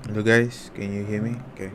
Hello guys, can you hear me? Okay.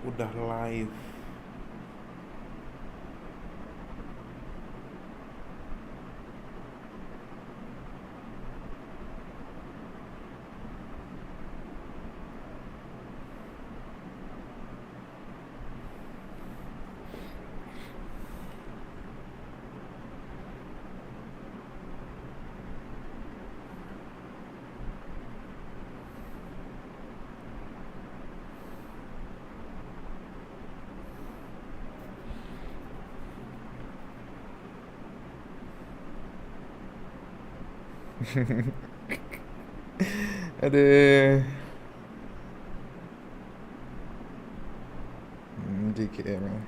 Udah live. Ada JKM lah.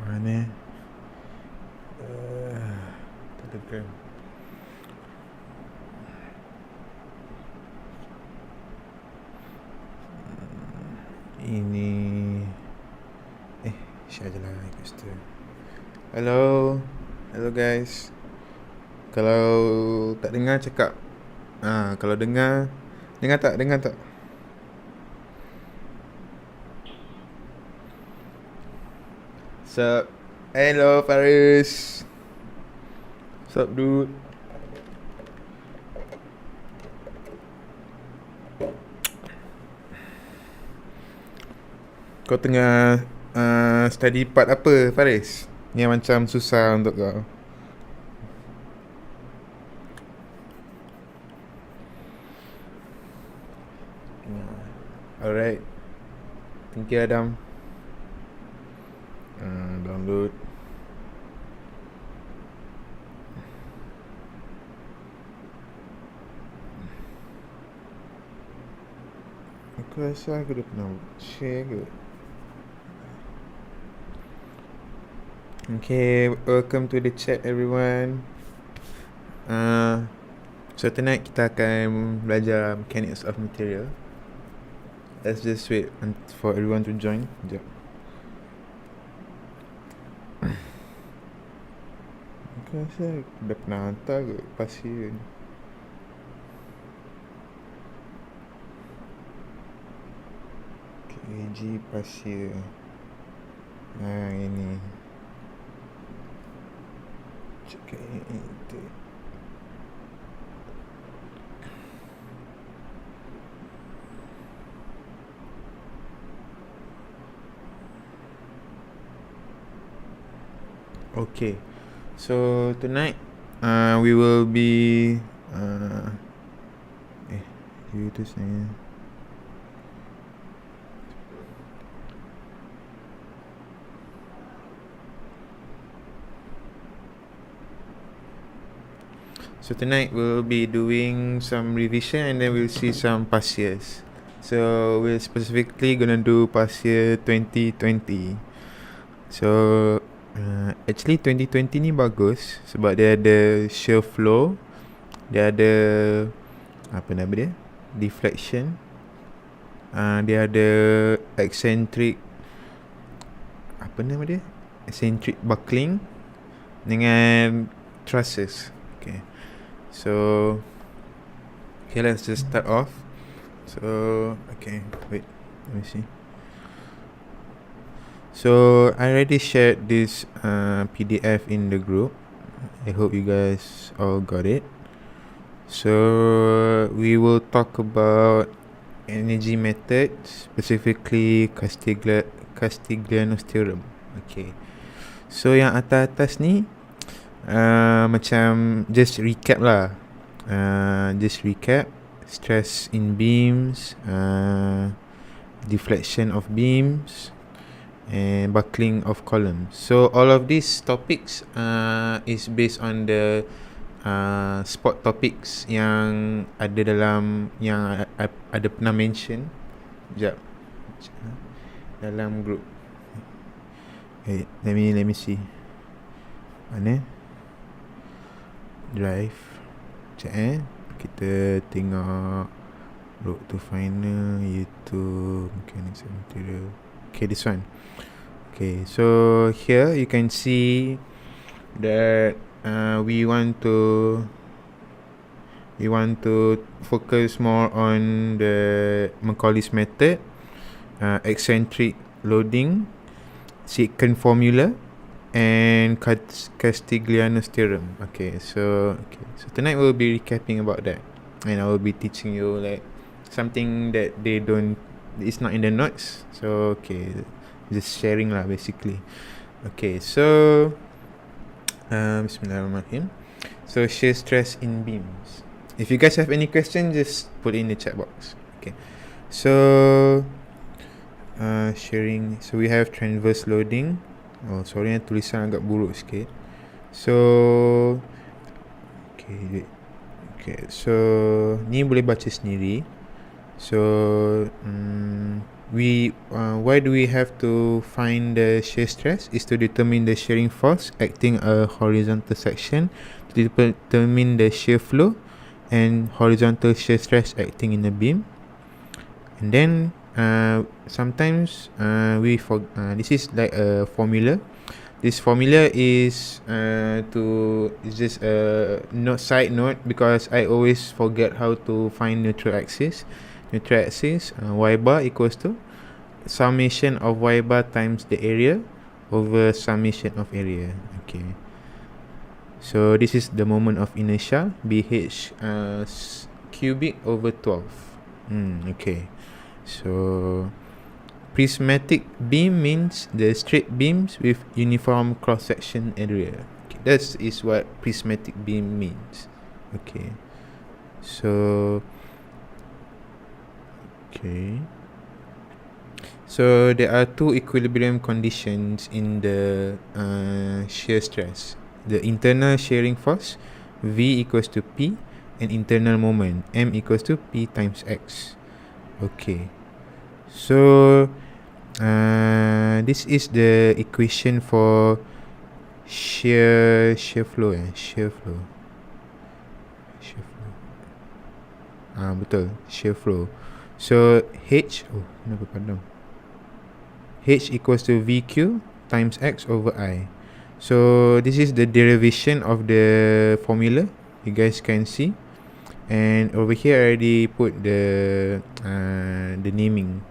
Mana? Telegram. Ini share je lah requester. Hello. Hello guys. Kalau tak dengar cakap. Kalau dengar tak? Dengar tak? Sup? Hello Faris. Sup dude? Kau tengah study part apa Faris? Yang macam susah untuk kau. Alright. Thank you Adam. Download. Aku rasa aku dah pernah share ke. Okay, welcome to the chat everyone. So tonight kita akan belajar mechanics of material. Let's just wait for everyone to join. Sekejap. Aku rasa dah pernah hantar ke pasir ni. KG pasir. Ini. Cakap itu. Okay, so tonight we will be itu saya. So tonight we'll be doing some revision and then we'll see some past years. So we're specifically gonna do past year 2020. So actually 2020 ni bagus sebab dia ada shear flow, dia ada apa nama dia, deflection, dia ada eccentric, apa nama dia, eccentric buckling dengan trusses. Okay, so okay, let's just start off. So okay, wait, let me see. So I already shared this PDF in the group. I hope you guys all got it. So we will talk about energy methods, specifically Castigliano's theorem. Okay. So yang atas-atas ni macam just recap lah. Just recap. Stress in beams, deflection of beams, and buckling of columns. So all of these topics is based on the spot topics yang ada dalam yang ada pernah mention dalam group. Let me see. Mana? Drive. Kita tengok road to final, YouTube, mechanics and material. Okay, this one. Okay, so here you can see that we want to focus more on the Macaulay's method, eccentric loading, secant formula, and Castigliano's theorem. Okay, so tonight we'll be recapping about that, and I will be teaching you like something that it's not in the notes. So just sharing lah basically. Okay, so Bismillahirrahmanirrahim. So shear stress in beams. If you guys have any questions, just put it in the chat box. Okay, so sharing. So we have transverse loading. Oh sorry, tulisan agak buruk sikit. So so ni boleh baca sendiri. So why do we have to find the shear stress? Is to determine the shearing force acting a horizontal section, to determine the shear flow and horizontal shear stress acting in the beam. And then sometimes this is like a formula. This formula is just a side note, because I always forget how to find neutral axis. Neutral axis, y bar equals to summation of y bar times the area over summation of area. Okay, so this is the moment of inertia, BH cubic over 12. Okay, so prismatic beam means the straight beams with uniform cross-section area. Okay, that is what prismatic beam means. Okay, so there are two equilibrium conditions in the shear stress. The internal shearing force, V equals to P, and internal moment, M equals to P times X. Okay, so this is the equation for shear flow. Betul, shear flow. So H equals to VQ times X over I. So this is the derivation of the formula, you guys can see. And over here I already put the naming.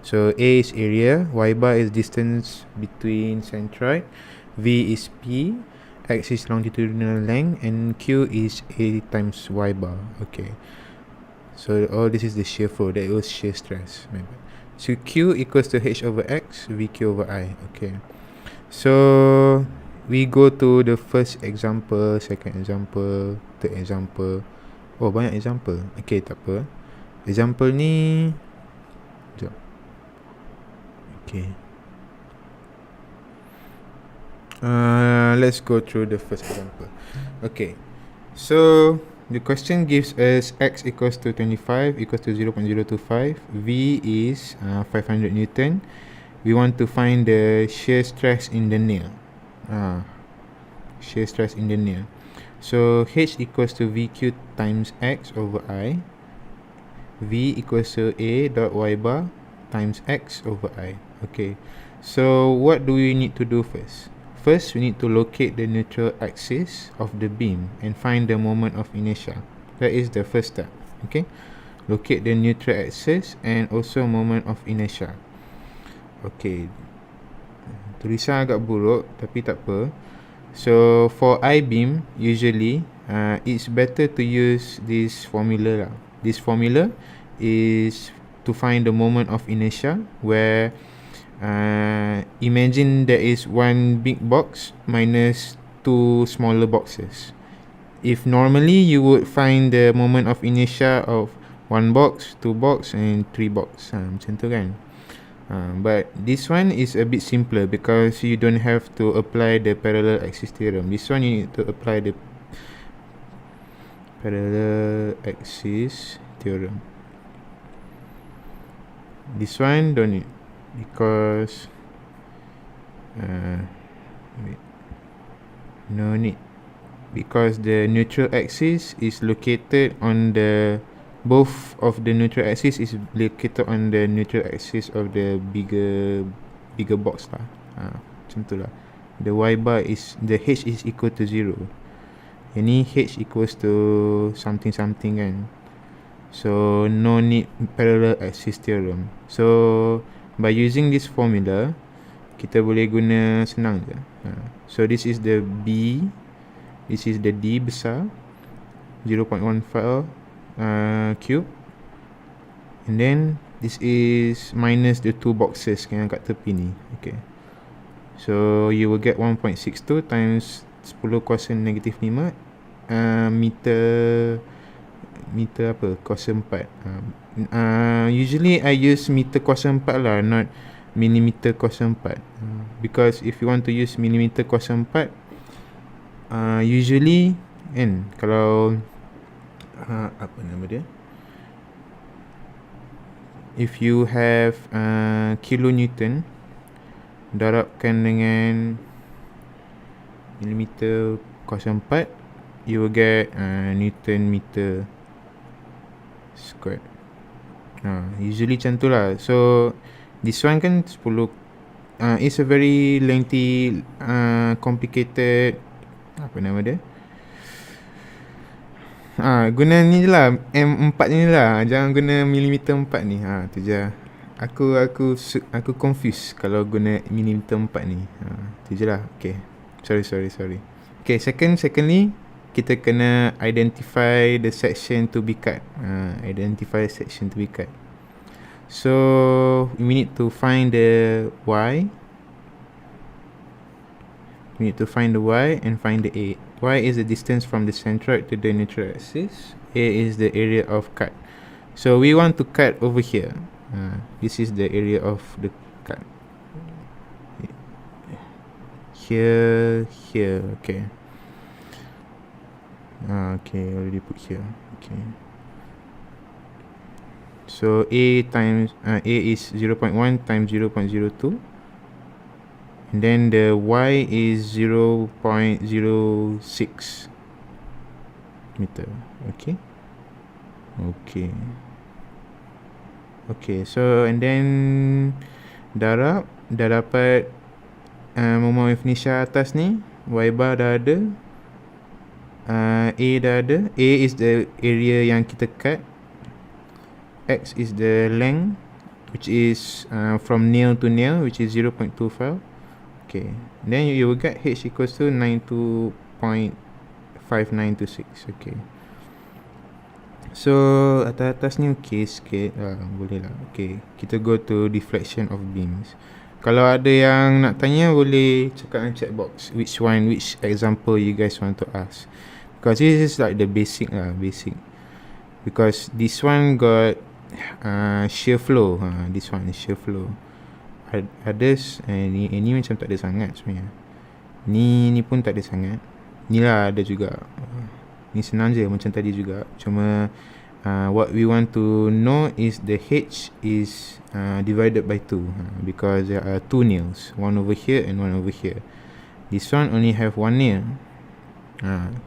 So A is area, Y bar is distance between centroid, V is P, X is longitudinal length, and Q is A times Y bar. Okay, so all this is the shear flow, that was shear stress. So Q equals to H over X, VQ over I. Okay, so we go to the first example, second example, third example. Oh, banyak example. Okay, tak apa. Example ni sekejap. Okay, let's go through the first example. Okay, so the question gives us X equals to 25 equals to 0.025. V is 500 Newton. We want to find the shear stress in the nail. Shear stress in the nail. So H equals to VQ times X over I. V equals to A dot Y bar times X over I. Okay, so what do we need to do first? First, we need to locate the neutral axis of the beam and find the moment of inertia. That is the first step. Okay, locate the neutral axis and also moment of inertia. Okay, tulisan agak buruk tapi tak apa. So for I-beam, usually it's better to use this formula lah. This formula is to find the moment of inertia, where imagine there is one big box minus two smaller boxes. If normally you would find the moment of inertia of one box, two box and three box, macam tu kan. But this one is a bit simpler because you don't have to apply the parallel axis theorem. This one you need to apply the parallel axis theorem. This one don't need because wait, no need, because the neutral axis is located on the both of the neutral axis is located on the neutral axis of the bigger box lah. Macam tu lah. The y bar is, the h is equal to 0. Yang ni h equals to something something kan. So no need parallel axis theorem. So by using this formula, kita boleh guna senang je. So this is the b, this is the d besar 0.15 cube, and then this is minus the two boxes yang kat tepi ni. Okay, so you will get 1.62 times 10 kuasa negatif 5 meter apa, kuasa 4. Usually I use meter kuasa 4 lah, not millimeter kuasa 4, because if you want to use millimeter kuasa 4, usually kan, kalau apa nama dia, if you have kilonewton darabkan dengan millimeter kuasa 4, you will get newton meter squared. Usually macam tu lah. So this one kan 10, it's a very lengthy complicated, apa nama dia, guna ni je lah, M4 ni lah, jangan guna millimeter 4 ni. Tu je. Aku confuse kalau guna millimeter 4 ni. Tu je lah. Okay, sorry. Okay, secondly kita kena identify the section to be cut. Identify section to be cut. So we need to find the y. We need to find the y and find the a. Y is the distance from the centroid to the neutral axis. A is the area of cut. So we want to cut over here. This is the area of the cut. Here. Okay. Okay, already put here. Okay. So A is 0.1 times 0.02. And then the y is 0.06 meter. Okay, so and then dah dapat moment of inertia atas ni. Y bar dah ada, A dah ada. A is the area yang kita cut, X is the length, which is from nail to nail, which is 0.25. Okay, then you will get H equals to 92.5926. Okay, so atas ni okay sikit lah, boleh lah. Okay, kita go to deflection of beams. Kalau ada yang nak tanya, boleh cakap dalam chat box which example you guys want to ask, because this is like the basic, because this one got shear flow. This one is shear flow. Others ni macam tak ada sangat sebenarnya. Ni pun tak ada sangat. Ni lah ada juga. Ni senang je macam tadi juga. Cuma what we want to know is the H is divided by 2, because there are two nails, one over here and one over here. This one only have one nail.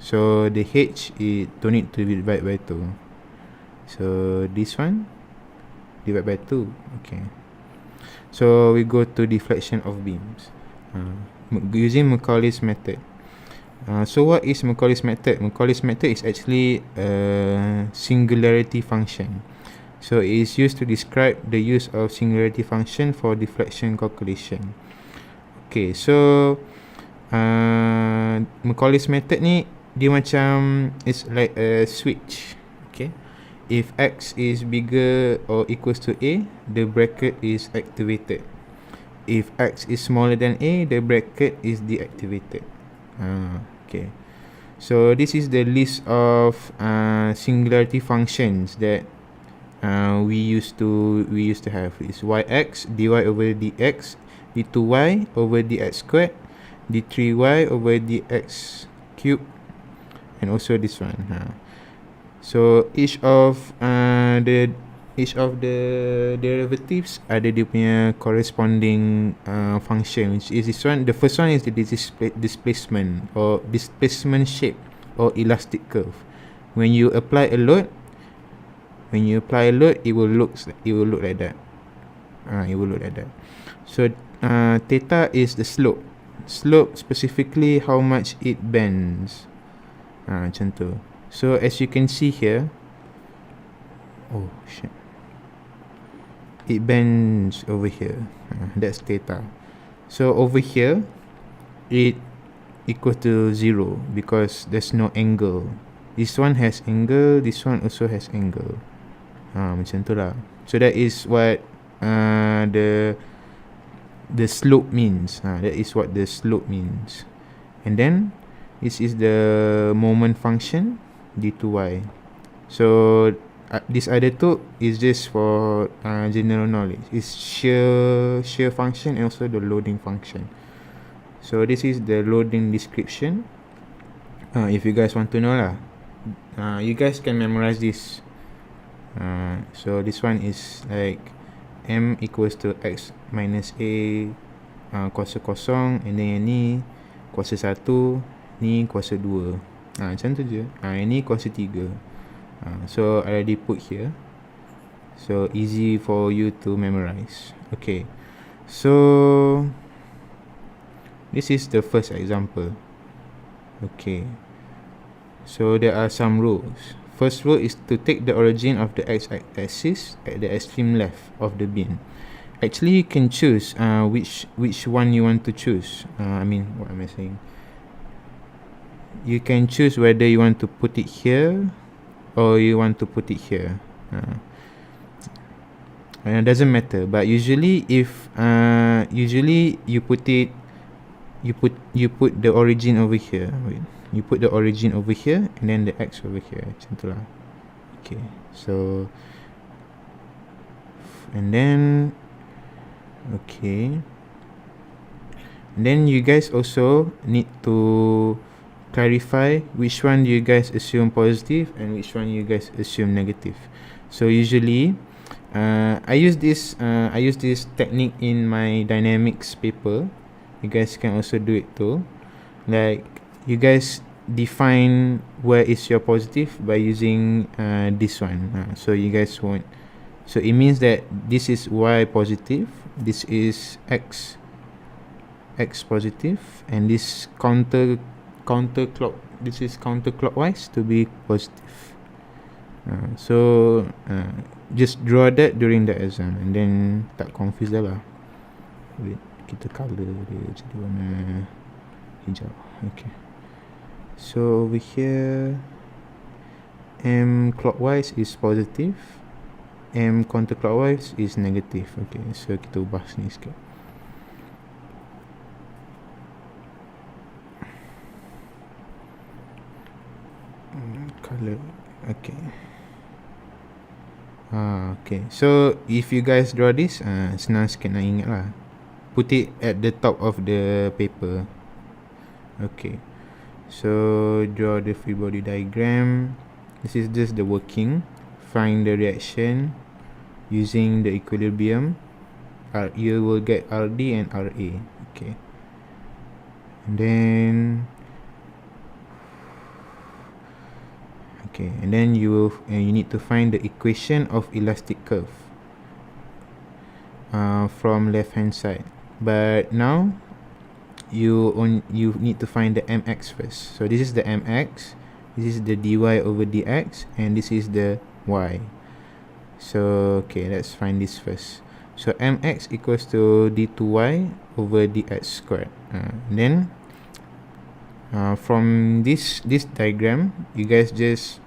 So the H don't need to be divided by 2. So this one divided by 2. Okay. So we go to deflection of beams using Macaulay's method. So what is Macaulay's method? Macaulay's method is actually a singularity function. So it is used to describe the use of singularity function for deflection calculation. Okay, so Macaulay's method ni dia macam it's like a switch. Okay, if x is bigger or equals to a, the bracket is activated. If x is smaller than a, the bracket is deactivated. Okay, so this is the list of singularity functions that we used to have. Is yx dy over dx, d2y over dx squared, d3y over dx cubed, and also this one. So each of the derivatives ada dia punya corresponding function, which is this one. The first one is the displacement or displacement shape or elastic curve. When you apply a load, it will look like that. So theta is the slope, specifically how much it bends. Macam tu. So as you can see here, oh shit, it bends over here. That's theta. So over here, it equal to 0 because there's no angle. This one has angle, this one also has angle. Macam tu lah. So that is what the slope means. That is what the slope means. And then this is the moment function d2y. So this other two is just for general knowledge. It's shear function and also the loading function. So this is the loading description. If you guys want to know lah, you guys can memorize this. So this one is like m equals to x minus a kuasa kosong, and then yang ni kuasa 1, ni kuasa 2. Macam tu je. Yang ni kuasa 3. So I already put here, so easy for you to memorize. Okay, so this is the first example. Okay, so there are some rules. First rule is to take the origin of the x-axis at the extreme left of the bin. Actually, you can choose which one you want to choose. What am I saying? You can choose whether you want to put it here or you want to put it here. It doesn't matter, but usually if you put the origin over here. Wait, you put the origin over here and then the x over here. Macam tu lah. Okay, so and then you guys also need to clarify which one you guys assume positive and which one you guys assume negative. So usually I use this technique in my dynamics paper. You guys can also do it too. Like, you guys define where is your positive by using this one. So you guys want, so it means that this is y positive, this is x positive, and this this is counterclockwise to be positive. So just draw that during the exam and then tak confuse dah lah. Wait, kita color dia jadi warna hijau. Okay, so over here m clockwise is positive, m counterclockwise is negative. Okay, so kita ubah sini sikit. Color. Okay. Okay, so if you guys draw this, senang sikit nak ingat lah. Put it at the top of the paper. Okay, so draw the free body diagram. This is just the working. Find the reaction using the equilibrium. You will get RD and RA. Okay, and then you need to find the equation of elastic curve from left hand side. But now you need to find the mx first. So this is the mx, this is the dy over dx, and this is the y. So okay, let's find this first. So mx equals to d2y over dx squared. Then from this diagram, you guys just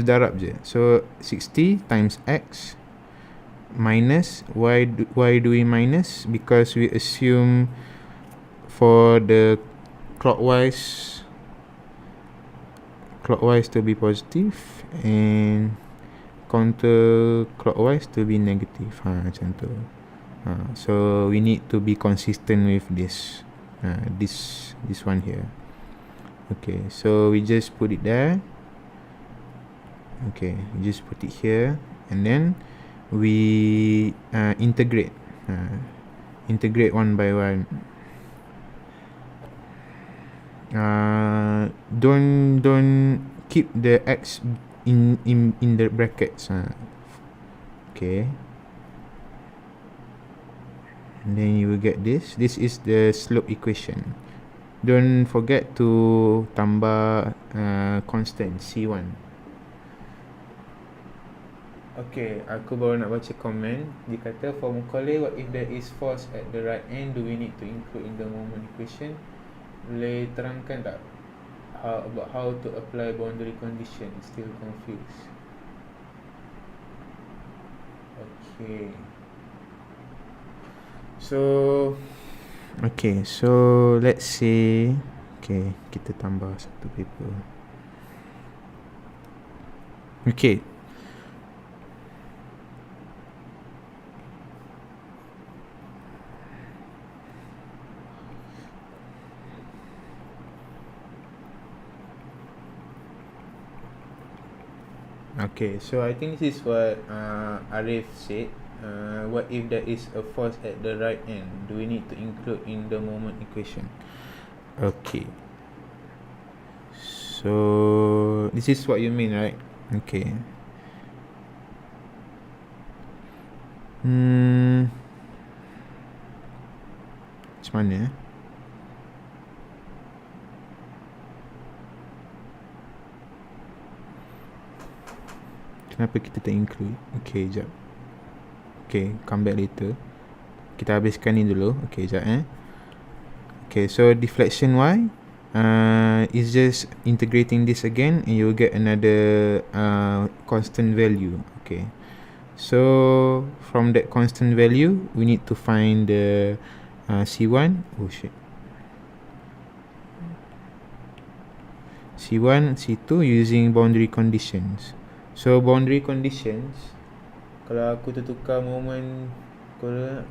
darab je. So 60 times x minus, why do we minus? Because we assume for the clockwise to be positive and counter clockwise to be negative. Macam tu. So we need to be consistent with this this one here. Okay, so we just put it there. Okay, we just put it here, and then we integrate one by one. Don't keep the x in the brackets. Okay, and then you will get this is the slope equation. Don't forget to tambah constant C1. Okay, aku baru nak baca komen. Dia kata, for Mukole, what if there is force at the right end, do we need to include in the moment equation? Boleh terangkan tak about how to apply boundary condition? Still confused. Okay. So let's say, okay, kita tambah satu paper. Okay. Okay, so I think this is what Arif said. What if there is a force at the right end? Do we need to include in the moment equation? Okay. So this is what you mean, right? Okay. Macam mana? Kenapa kita tak include? Okay, jap. Okay, come back later. Kita habiskan ni dulu. Okay, jap Okay, so deflection y is just integrating this again, and you will get another constant value. Okay, so from that constant value, we need to find the C1. Oh shit. C1, C2 using boundary conditions. So boundary conditions, kalau aku tertukar moment, korang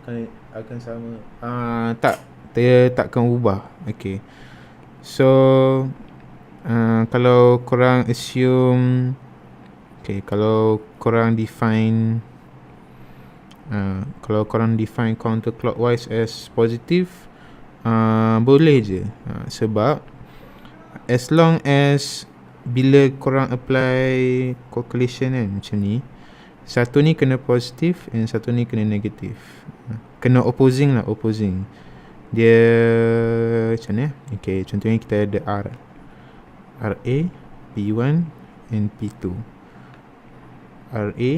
akan sama. Tak, dia takkan ubah. Okay, so kalau korang assume, okay, kalau korang define counterclockwise as positive, boleh je. Sebab as long as bila korang apply calculation kan, macam ni, satu ni kena positif and satu ni kena negatif. Kena opposing. Dia macam ni. Okay, contohnya kita ada RA, P1 and P2. RA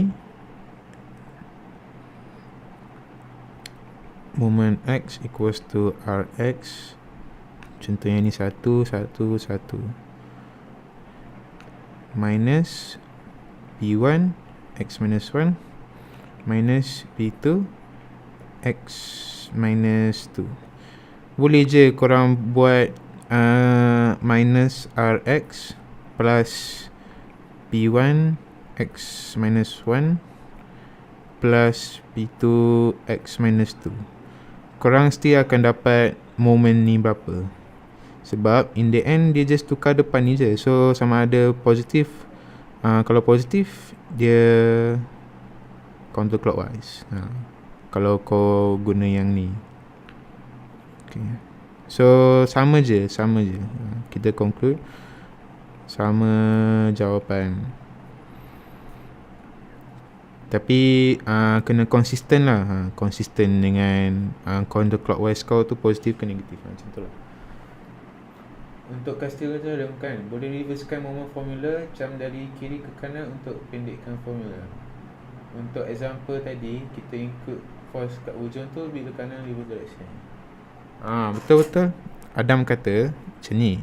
moment X equals to Rx. Contohnya ni 1, 1, 1 minus P1 X minus 1 minus P2 X minus 2. Boleh je korang buat minus Rx plus P1 X minus 1 plus P2 X minus 2. Korang still akan dapat moment ni berapa. Sebab in the end dia just tukar depan ni je. So sama ada positif, kalau positif dia counterclockwise. Kalau kau guna yang ni. Okay. So sama je. Kita conclude sama jawapan. Tapi kena konsisten lah. Konsisten dengan counterclockwise kau tu positif ke negatif. Macam tu lah. Untuk Castiglione kan, boleh reversekan moment formula, jump dari kiri ke kanan untuk pendekkan formula. untuk example tadi, kita include force kat hujung tu bila kanan reverse direction. Betul-betul Adam kata macam ni.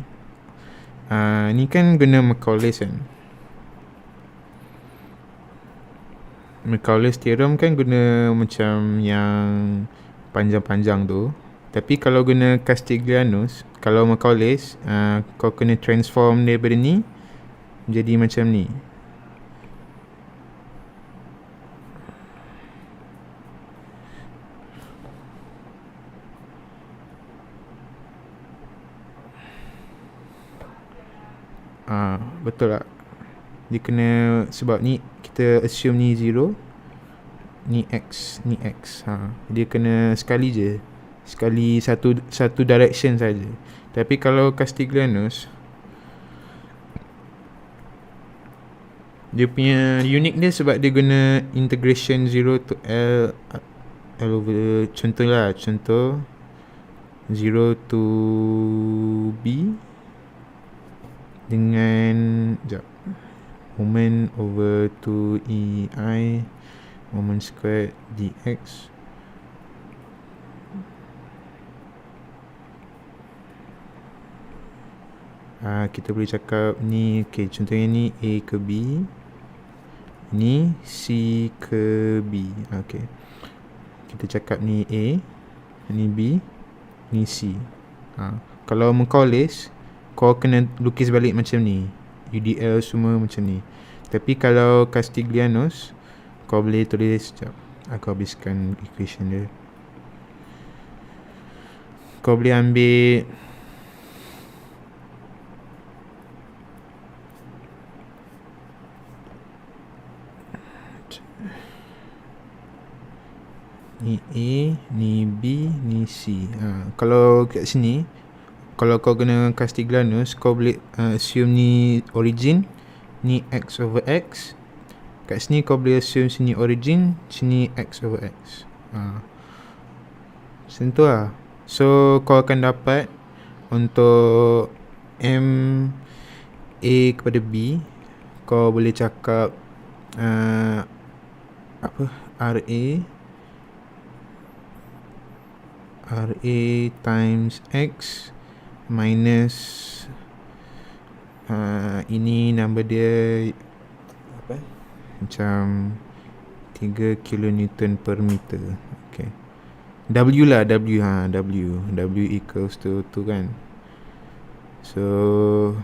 Ni kan guna Macaulay's kan. Macaulay's theorem kan guna macam yang panjang-panjang tu. Tapi kalau guna Castiglianos, kalau Macaulay's, kau kena transform daripada ni jadi macam ni. Betul tak? Dia kena, sebab ni kita assume ni 0, ni X. Dia kena sekali je. Sekali satu direction saja. Tapi kalau Castiglianos, dia punya unik dia sebab dia guna integration 0 to L over, contoh 0 to B dengan moment over 2EI moment squared dx. Kita boleh cakap ni, contohnya ni A ke B, ni C ke B. Kita cakap ni A, ni B, ni C. Kalau Macaulay's, kau kena lukis balik macam ni, UDL semua macam ni. Tapi kalau Castiglianos, kau boleh tulis, sekejap, aku habiskan equation dia. Kau boleh ambil ni A, ni B, ni C. Kalau kat sini, kalau kau guna Castiglianos, kau boleh assume ni origin, ni X over X. Kat sini kau boleh assume sini origin, sini X over X. Macam tu lah. So kau akan dapat untuk M A kepada B, kau boleh cakap RA times X minus ini number dia macam 3 kilonewton per meter. W lah, W equals to 2 kan. So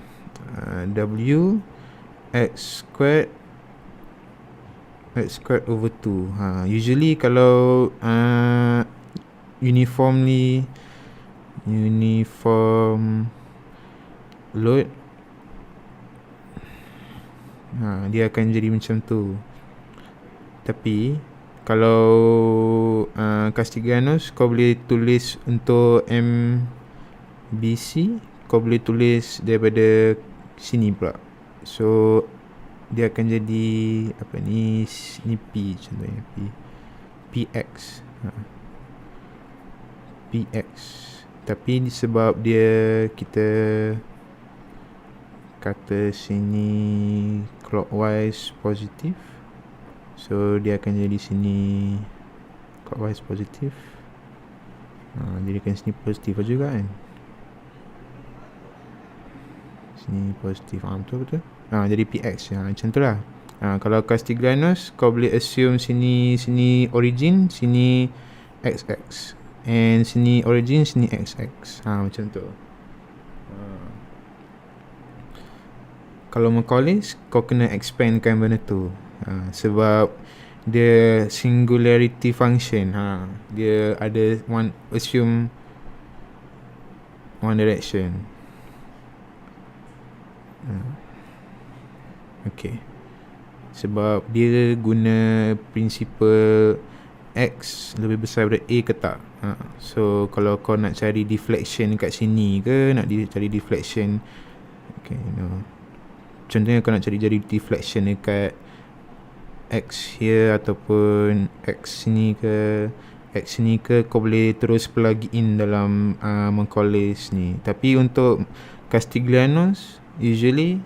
W X squared over 2. Usually kalau uniform load, dia akan jadi macam tu. Tapi kalau Castiglianos, kau boleh tulis untuk MBC, kau boleh tulis daripada sini pula. So dia akan jadi ni P, contohnya PX. PX. Tapi sebab dia, kita kata sini clockwise positif, so dia akan jadi sini clockwise positif. Jadikan sini positif juga kan. Sini positif. Betul. Jadi PX. Macam tu lah. Kalau Castiglianos, kau boleh assume sini origin, sini XX, and sini origin, sini XX. Macam tu. Kalau Macaulay's, kau kena expandkan benda tu. Sebab dia singularity function. Dia ada assume one direction. Sebab dia guna principle X lebih besar daripada A ke tak. So kalau kau nak cari deflection kat sini ke, nak cari deflection, contohnya kau nak cari deflection dekat X here ataupun X sini ke, kau boleh terus plug in dalam Macaulay's ni. Tapi untuk Castiglianos, usually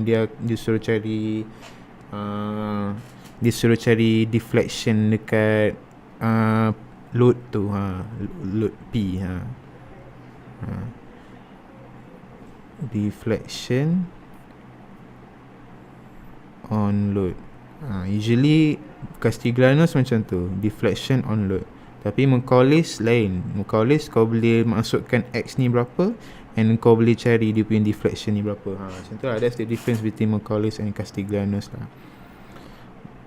dia suruh cari dia suruh cari deflection dekat load tu, load P. Deflection on load. Usually Castiglianos macam tu, deflection on load. Tapi Macaulay lain. Macaulay kau boleh masukkan X ni berapa, and kau boleh cari dia punya deflection ni berapa. Macam tu lah. That's the difference between Macaulay and Castiglianos lah.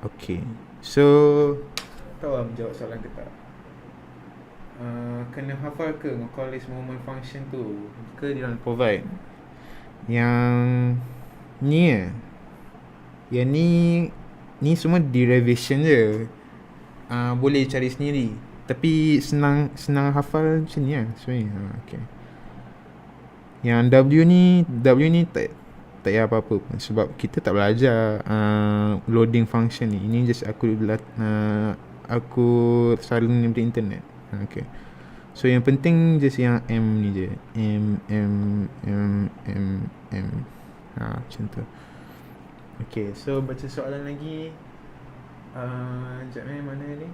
Okay, so tahu lah menjawab soalan ke tak? Kena hafal ke Macaulay moment function tu, ke dia orang provide yang ni yang ni semua derivation je. Boleh cari sendiri, tapi senang hafal macam ni lah sebenarnya. Okay. Yang W ni tak payah apa-apa pun, sebab kita tak belajar loading function ni. Ini just aku salin daripada internet. Okay. So yang penting just yang M ni je. M. Macam tu. Okay, so baca soalan lagi. Sekejap mana ni?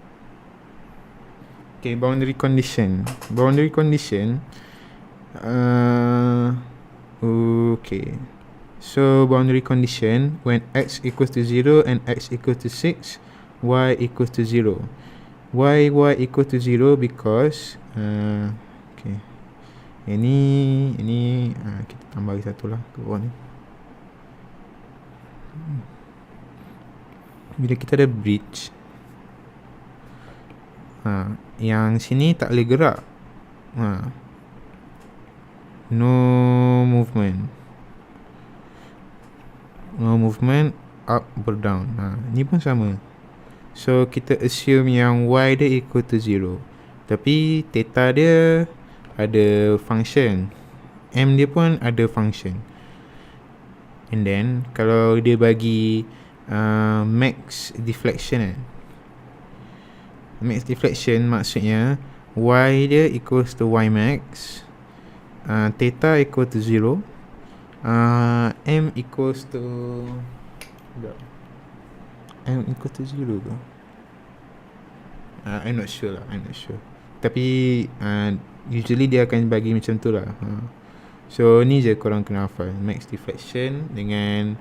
Okay, boundary condition. Okay. So boundary condition, when x equals to 0 and x equals to 6, y equals to 0. Why y equal to 0? Because okay, ini kita tambah lagi satu lah ke bawah ni. Bila kita ada bridge, yang sini tak boleh gerak. No movement up or down. Ni pun sama. So kita assume yang y dia equal to 0, tapi theta dia ada function, m dia pun ada function. And then kalau dia bagi max deflection max deflection maksudnya y dia equals to y max, theta equal to 0, m equals to M equal to 0 ke? I'm not sure. Tapi usually dia akan bagi macam tu lah. So ni je korang kena hafal, max deflection dengan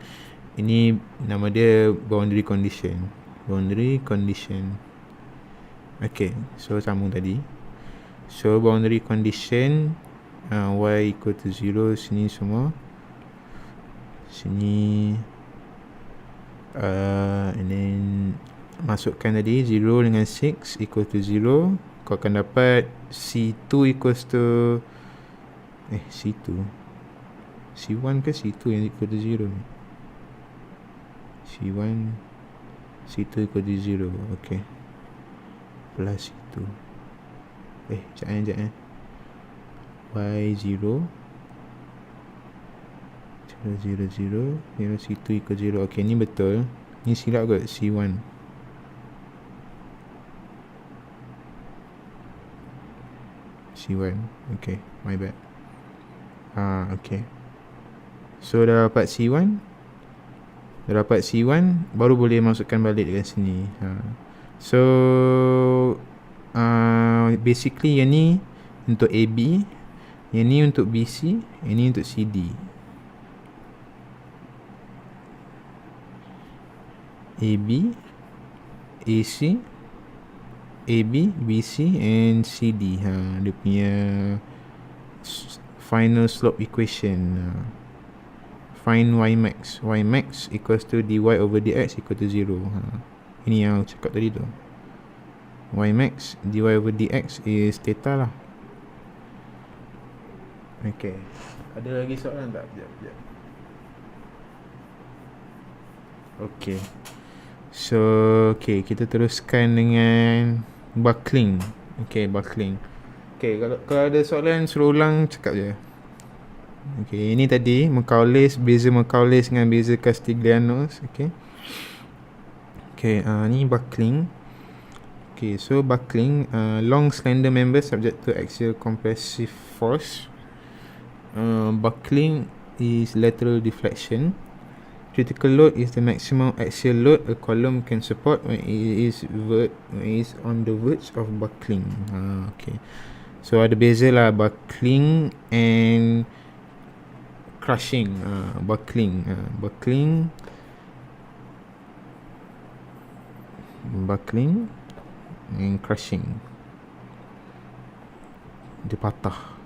ini nama dia boundary condition. Okay, so sambung tadi. So boundary condition, y equal to 0 sini semua. Sini and then masukkan tadi 0 dengan 6 equal to 0. Kau akan dapat C2 equals to C1 ke C2 yang equal to 0 ni? C2 equal to 0. Okay, plus C2. Sekejap Y0 0 C2 equal 0. Okay, ni betul. Ni silap kot, C1. Okay, my bad. Okay. So dah dapat C1, baru boleh masukkan balik dekat sini. So basically yang ni untuk AB, yang ni untuk BC, yang ni untuk CD. AB, AC, AB, BC and CD. Dia punya final slope equation. Find y max. Y max equals to dy over dx equal to 0. Ini yang cakap tadi tu. Y max dy over dx is theta lah. Okay, ada lagi soalan tak? Sekejap. Okay. So, okay, kita teruskan dengan buckling. Okay, kalau ada soalan suruh ulang, cakap je. Okay, ini tadi beza Macaulay dengan beza Castiglianos. Okay, ni buckling. Okay, so buckling, long slender member subject to axial compressive force. Buckling is lateral deflection. critical load is the maximum axial load a column can support when it is on the verge of buckling. Okay. So ada beza lah buckling and crushing. Buckling and crushing. Dia patah.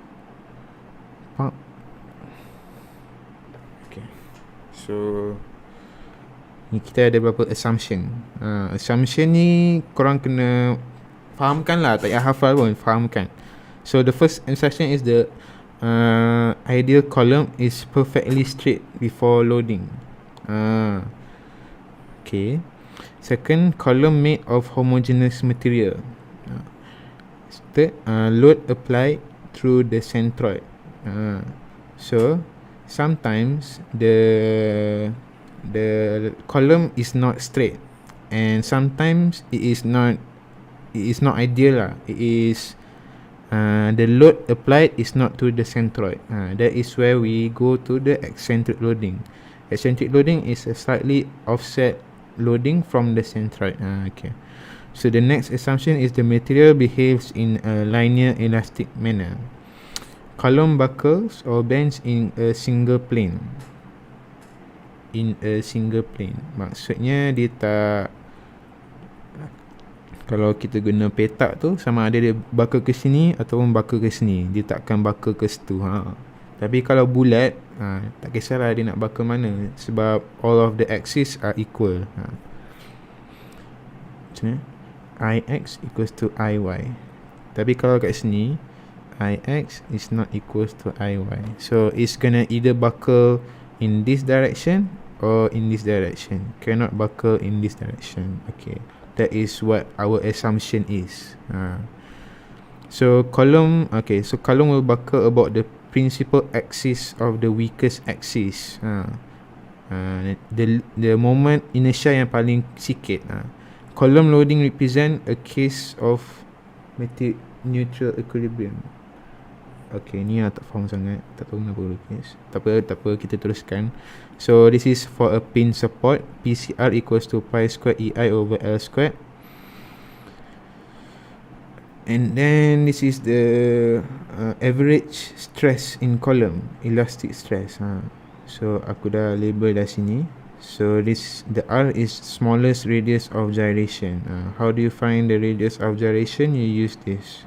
Okay. So ni kita ada beberapa assumption. Assumption ni korang kena fahamkan lah, tak payah hafal pun, fahamkan. So the first assumption is the ideal column is perfectly straight before loading. Okay. Second, column made of homogeneous material. Third, load applied through the centroid. So sometimes the column is not straight, and sometimes it is not ideal lah. It is the load applied is not to the centroid. That is where we go to the eccentric loading. Eccentric loading is a slightly offset loading from the centroid. Okay. So the next assumption is the material behaves in a linear elastic manner. Column buckles or bends in a single plane. Maksudnya dia tak, kalau kita guna petak tu, sama ada dia buckle ke sini ataupun buckle ke sini, dia takkan buckle ke situ. Tapi kalau bulat, tak kisahlah dia nak buckle mana, sebab all of the axes are equal. Macam ni, Ix equals to Iy. Tapi kalau kat sini, Ix is not equals to Iy. So it's gonna either buckle in this direction or in this direction. Cannot buckle in this direction. Okay, that is what our assumption is. So column will buckle about the principal axis of the weakest axis. The moment inertia yang paling sikit. Column loading represent a case of neutral equilibrium. Okay, ni tak faham sangat, tak tahu kenapa lukis. Tak apa, kita teruskan. So this is for a pin support. PCR equals to pi squared EI over L squared. And then this is the average stress in column, elastic stress. So aku dah label dah sini. So the R is smallest radius of gyration. How do you find the radius of gyration? You use this.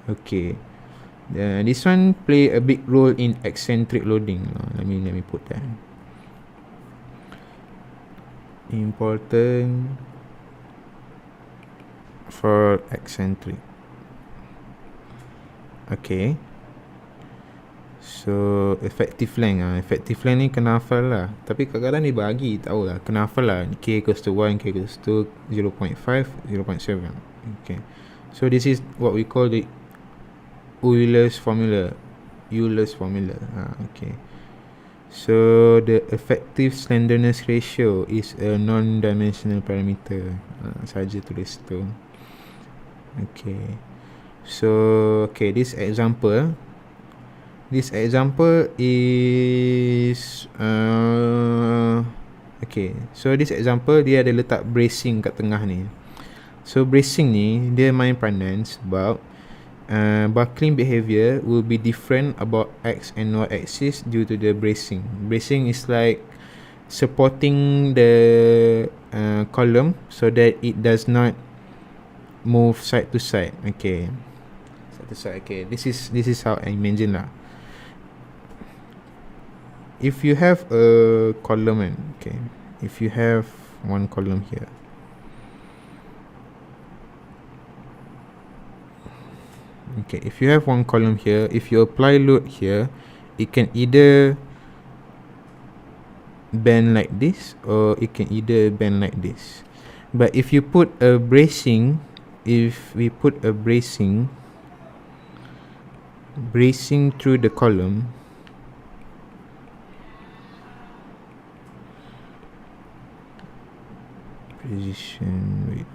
Okay. This one play a big role in eccentric loading. Let me put that. Important for eccentric. Okay. So effective length. Effective length ni kena hafal lah. Tapi kadang-kadang ni bagi tahu lah, kena hafal lah. K equals to 1, K equals to 0.5, 0.7. Okay. So this is what we call the Euler's formula. Okay. So the effective slenderness ratio is a non-dimensional parameter. Saja tulis tu. Okay. So okay, this example is okay. So this example dia ada letak bracing kat tengah ni. So bracing ni dia main peranan sebab buckling behavior will be different about X and Y axis due to the bracing. Bracing is like supporting the column so that it does not move side to side. Okay, side to side. Okay, this is how I imagine lah. If you have a column, okay, if you have one column here, okay, if you have one column here, if you apply load here, it can either bend like this or it can either bend like this. But if you put a bracing, if we put a bracing through the column, position, wait,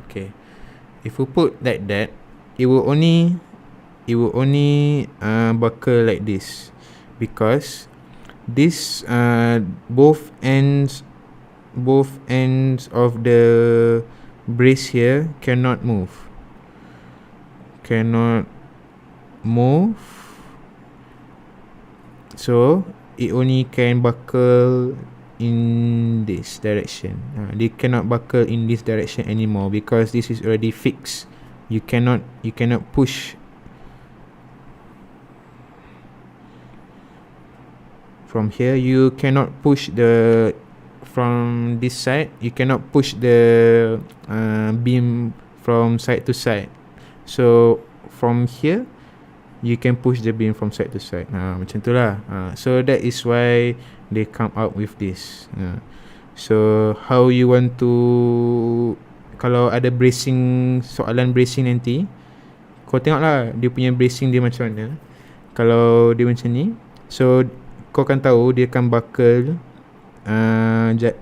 Okay, if we put like that, it will only buckle like this, because this both ends of the brace here cannot move. So it only can buckle in this direction. They cannot buckle in this direction anymore, because this is already fixed. You cannot push from here. You cannot push from this side. You cannot push the beam from side to side. So from here you can push the beam from side to side. Macam tu lah. So that is why they come out with this. So how you want to, kalau ada soalan bracing nanti, kau tengok lah dia punya bracing dia macam mana. Kalau dia macam ni, so kau akan tahu dia akan buckle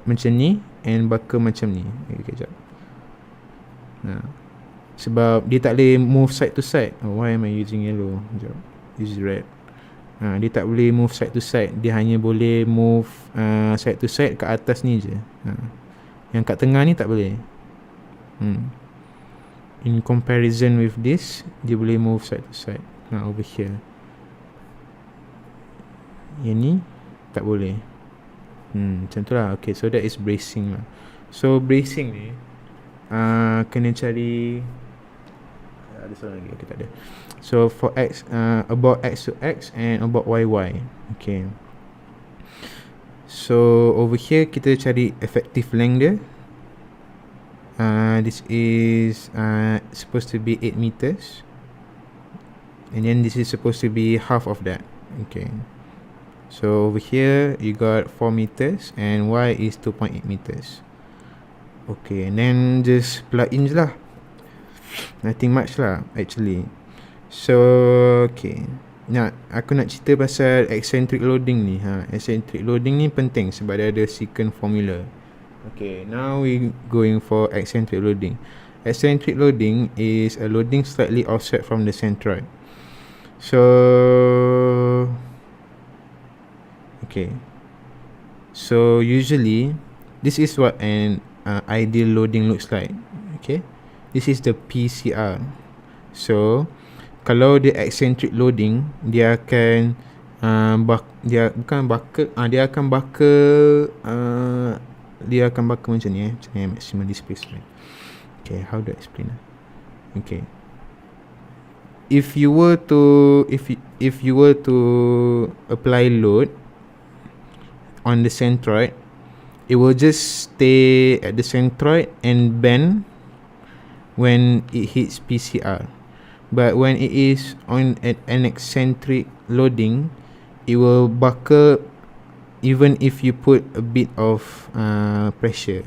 macam ni, and buckle macam ni. Kejap. Sebab dia tak boleh move side to side. Why am I using yellow? Sekejap. Use red. Dia tak boleh move side to side. Dia hanya boleh move side to side kat atas ni je. Yang kat tengah ni tak boleh. In comparison with this, dia boleh move side to side. Over here. Yang ni tak boleh. Macam tu lah. Okay, so that is bracing lah. So bracing ni kena cari, ada soalan lagi? Okay, tak ada. So for X, about X to X and about YY. Okay, so over here kita cari effective length dia. This is supposed to be 8 meters, and then this is supposed to be half of that. Okay, so over here you got 4 meters and Y is 2.8 meters. Okay, and then just plug in je lah. Nothing much lah actually. So okay, aku nak cerita pasal eccentric loading ni. Eccentric loading ni penting sebab dia ada secant formula. Okay, now we going for eccentric loading. Eccentric loading is a loading slightly offset from the centroid. So okay, so usually this is what an ideal loading looks like. Okay, this is the PCR. So kalau dia eccentric loading, dia akan dia akan buckle macam ni macam ni, maximum displacement. Okay, how do I explain? Okay, if you were to apply load on the centroid, it will just stay at the centroid and bend when it hits PCR. But when it is on an eccentric loading, it will buckle even if you put a bit of pressure.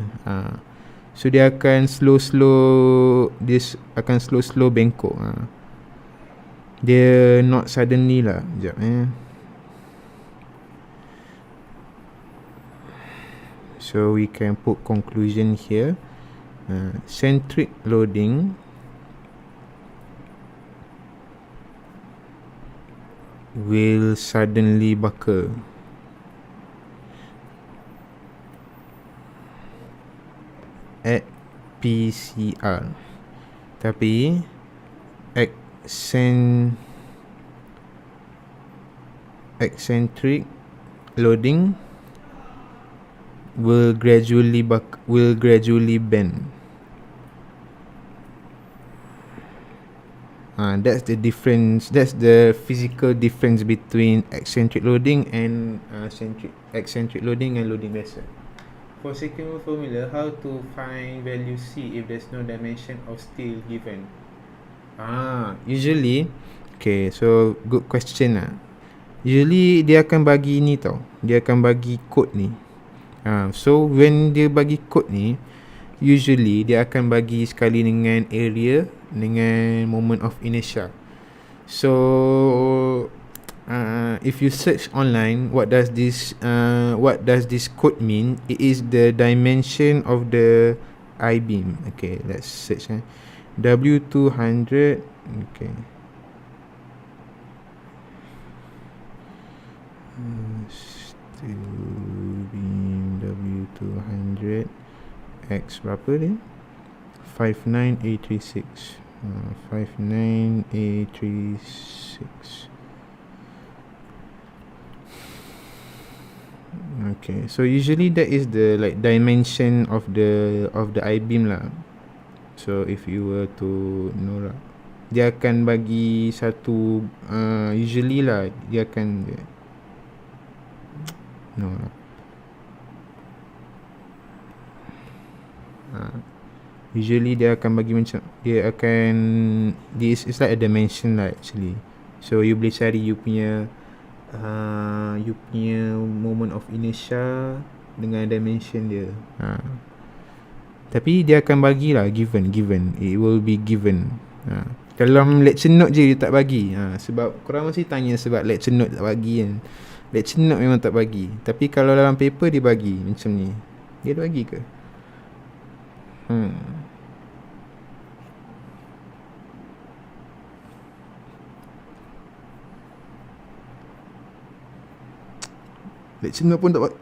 So dia akan slow bengkok. Dia not suddenly lah. Sekejap So we can put conclusion here. Centric loading will suddenly buckle. At PCR. Tapi eccentric loading will gradually bend. That's the difference. That's the physical difference between eccentric loading and eccentric loading and loading vessel. For secant formula, how to find value C if there's no dimension of steel given? Usually, okay, so good question lah. Usually dia akan bagi ni tau. Dia akan bagi code ni. So when dia bagi code ni, usually dia akan bagi sekali dengan area dengan moment of inertia. So if you search online, what does this code mean? It is the dimension of the I-beam. Okay, let's search. W200. Okay. Steel beam W200 X berapa dia? 59A36. 59A36. Okay, so usually that is the like dimension of the I-beam lah. So if you were to know lah, dia akan bagi satu usually lah dia akan no lah. Usually dia akan bagi macam dia akan this is like a dimension lah actually. So you boleh cari you punya moment of inertia dengan dimension dia. Tapi dia akan bagilah given. It will be given. Kalau lecture note je dia tak bagi. Sebab korang masih tanya sebab lecture note tak bagi kan. Lecture note memang tak bagi. Tapi kalau dalam paper dia bagi macam ni. Dia bagi ke? Lecture note pun tak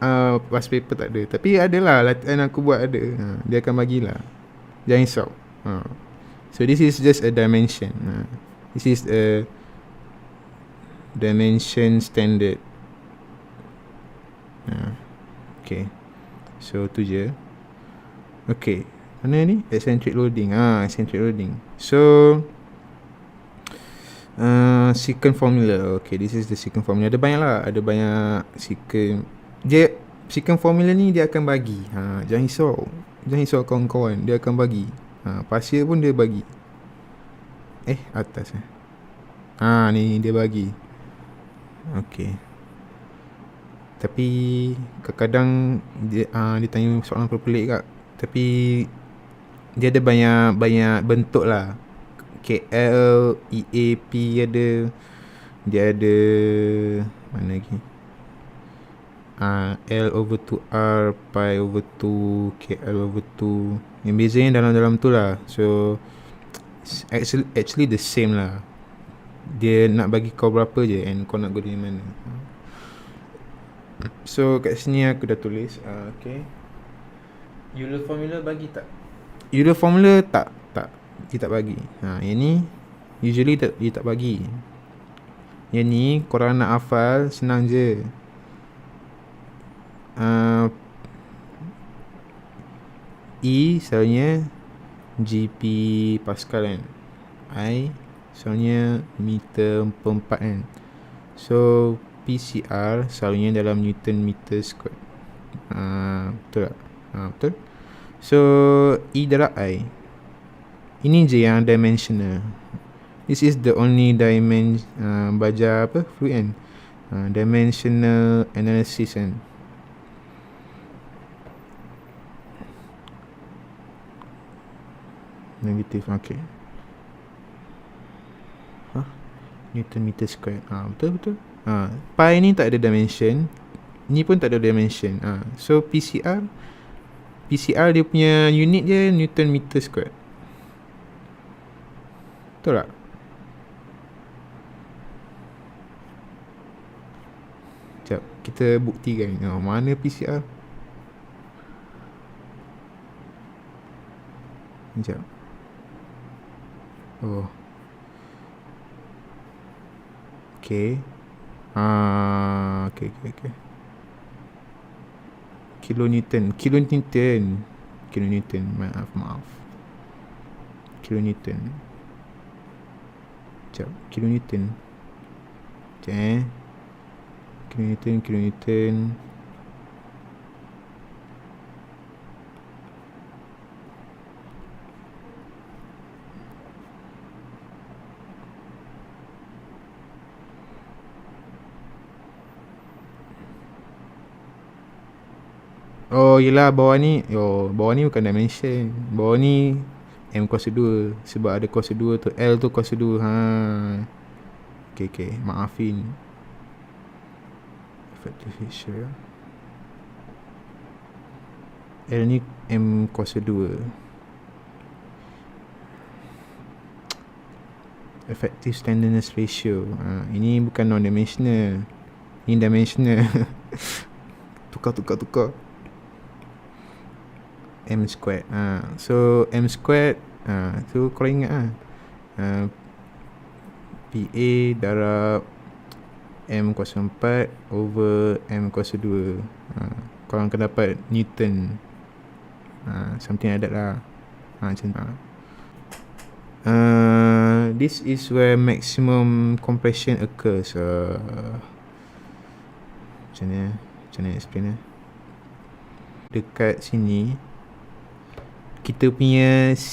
past paper tak ada. Tapi adalah latihan aku buat ada. Dia akan bagilah. Jangan risau. So this is just a dimension. This is a dimension standard. Okay. So tu je. Okay. Mana ni? Eccentric loading. Eccentric loading. So secant formula. Okay, this is the secant formula. Ada banyak lah. Ada banyak secant. Secant formula ni dia akan bagi. Jangan risau kawan-kawan. Dia akan bagi. Pasir pun dia bagi. Atas ni dia bagi. Okay. Tapi kadang-kadang dia tanya soalan pelik kat. Tapi dia ada banyak bentuk lah. KL, EAP ada. Dia ada mana lagi? L over 2R, pi over 2, KL over 2. Yang bezanya dalam tu lah. So actually the same lah. Dia nak bagi kau berapa je and kau nak guna mana. So kat sini aku dah tulis. Okay. Euler formula bagi tak? Euler formula tak. Dia tak bagi. Yang ni usually dia tak bagi. Yang ni korang nak hafal senang je. E selalunya GP Pascal kan. I selalunya meter per 4 kan. So PCR selalunya dalam Newton meter square. Betul tak? Betul. So E darab I. Ini je yang dimensional. This is the only belajar fluid kan. Dimensional analysis kan. Negatif. Okay. Newton meter square. Betul. Pi ni tak ada dimension. Ni pun tak ada dimension. So PCR dia punya unit dia Newton meter square. Betul tak? Sekejap, kita buktikan. Mana PCR? Sekejap. Okay. Okay. Kilonewton. Maaf. Kilonewton. Sekejap, kilonewton. Kilonewton. Yelah bawah ni bukan dimension. Bawah ni M kuasa 2. Sebab ada kuasa 2 tu. L tu kuasa 2. Okay. Maafin. Effective fixture. L ni M kuasa 2. effective slenderness ratio. Ini bukan non-dimensional, ini dimensional. Tukar M squared. So M squared, tu korang ingat PA darab M kuasa 4 over M kuasa 2. Korang akan dapat Newton, something like that lah. Macam tu. This is where maximum compression occurs. Macam mana explain dekat sini kita punya C